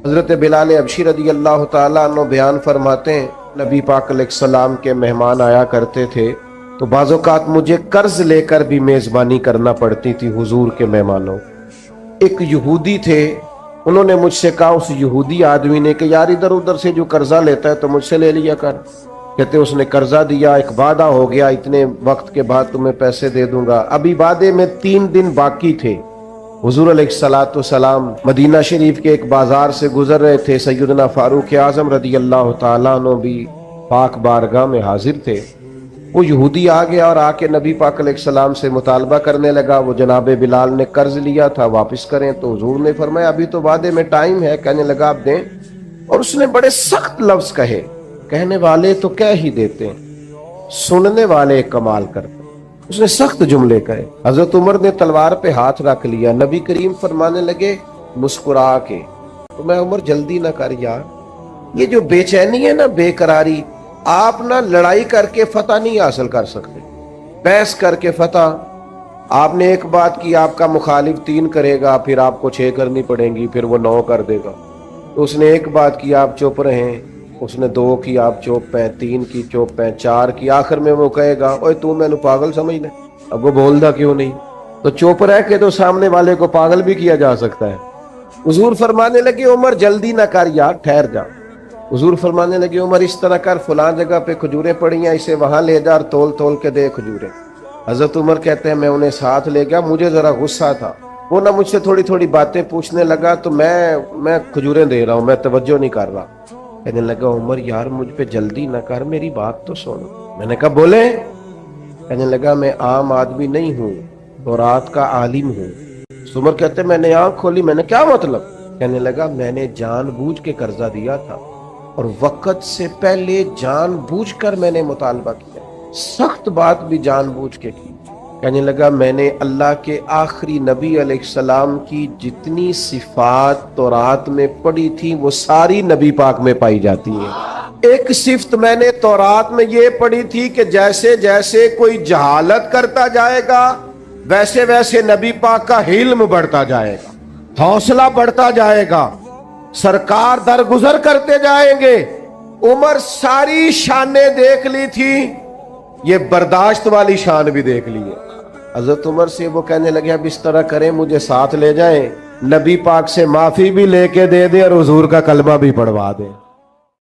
حضرت بلال حبشی رضی اللہ تعالیٰ عنہ بیان فرماتے ہیں نبی پاک علیہ السلام کے مہمان آیا کرتے تھے تو بعض اوقات مجھے قرض لے کر بھی میزبانی کرنا پڑتی تھی حضور کے مہمانوں۔ ایک یہودی تھے، انہوں نے مجھ سے کہا، اس یہودی آدمی نے کہ یار ادھر ادھر سے جو قرضہ لیتا ہے تو مجھ سے لے لیا کر۔ کہتے اس نے قرضہ دیا، ایک وعدہ ہو گیا اتنے وقت کے بعد تمہیں پیسے دے دوں گا، ابھی وعدے میں 3 دن باقی تھے۔ حضور علیہ السلام مدینہ شریف کے ایک بازار سے گزر رہے تھے، سیدنا فاروق اعظم رضی اللہ تعالیٰ عنہ بھی پاک بارگاہ میں حاضر تھے۔ وہ یہودی آ گیا اور آ کے نبی پاک علیہ السلام سے مطالبہ کرنے لگا، وہ جناب بلال نے قرض لیا تھا واپس کریں، تو حضور نے فرمایا ابھی تو وعدے میں ٹائم ہے، کہنے لگا آپ دیں۔ اور اس نے بڑے سخت لفظ کہے، کہنے والے تو کہہ ہی دیتے ہیں، سننے والے کمال کرتے۔ اس نے سخت جملے کہے۔ حضرت عمر نے تلوار پہ ہاتھ رکھ لیا، نبی کریم فرمانے لگے مسکرا کے، تو میں عمر جلدی نہ کر یار، یہ جو بے چینی ہے نا، بے قراری، آپ نہ لڑائی کر کے فتح نہیں حاصل کر سکتے، بحث کر کے فتح۔ آپ نے ایک بات کی، آپ کا مخالف 3 کرے گا، پھر آپ کو 6 کرنی پڑیں گی، پھر وہ 9 کر دے گا۔ تو اس نے ایک بات کی، آپ چپ رہیں، اس نے 2 کی، آپ چپ ہیں، 3 کی چپ ہیں، 4 کی، آخر میں وہ کہے گا اوے تو میں نے پاگل سمجھ لے، اب وہ بولدا کیوں نہیں؟ تو چپ رہ کے تو سامنے والے کو پاگل بھی کیا جا سکتا ہے۔ حضور فرمانے لگے عمر جلدی نہ کر یار، ٹھہر جا۔ حضور فرمانے لگے عمر اس طرح کر، فلاں جگہ پہ کھجوریں پڑی ہیں، اسے وہاں لے جا اور تول تول کے دے کھجوریں۔ حضرت عمر کہتے ہیں میں انہیں ساتھ لے گیا، مجھے ذرا غصہ تھا، وہ نہ مجھ سے تھوڑی تھوڑی باتیں پوچھنے لگا، تو میں کھجوریں دے رہا ہوں، میں توجہ نہیں کر رہا۔ کہنے لگا عمر یار مجھ پہ جلدی نہ کر، میری بات تو سن۔ میں نے کہا بولے؟ کہنے لگا میں عام آدمی نہیں ہوں، تورات کا عالم ہوں۔ عمر کہتے میں نے آنکھ کھولی، میں نے کیا مطلب؟ کہنے لگا میں نے جان بوجھ کے قرضہ دیا تھا اور وقت سے پہلے جان بوجھ کر میں نے مطالبہ کیا، سخت بات بھی جان بوجھ کے کی۔ کہنے لگا میں نے اللہ کے آخری نبی علیہ السلام کی جتنی صفات تورات میں پڑھی تھی وہ ساری نبی پاک میں پائی جاتی ہیں۔ ایک صفت میں نے تورات میں یہ پڑھی تھی کہ جیسے جیسے کوئی جہالت کرتا جائے گا ویسے ویسے نبی پاک کا علم بڑھتا جائے گا، حوصلہ بڑھتا جائے گا، سرکار درگزر کرتے جائیں گے۔ عمر ساری شانیں دیکھ لی تھی، یہ برداشت والی شان بھی دیکھ لی ہے۔ حضرت عمر سے وہ کہنے لگے اب اس طرح کریں، مجھے ساتھ لے جائیں، نبی پاک سے معافی بھی لے کے دے دیں اور حضور کا کلمہ بھی پڑھوا دیں۔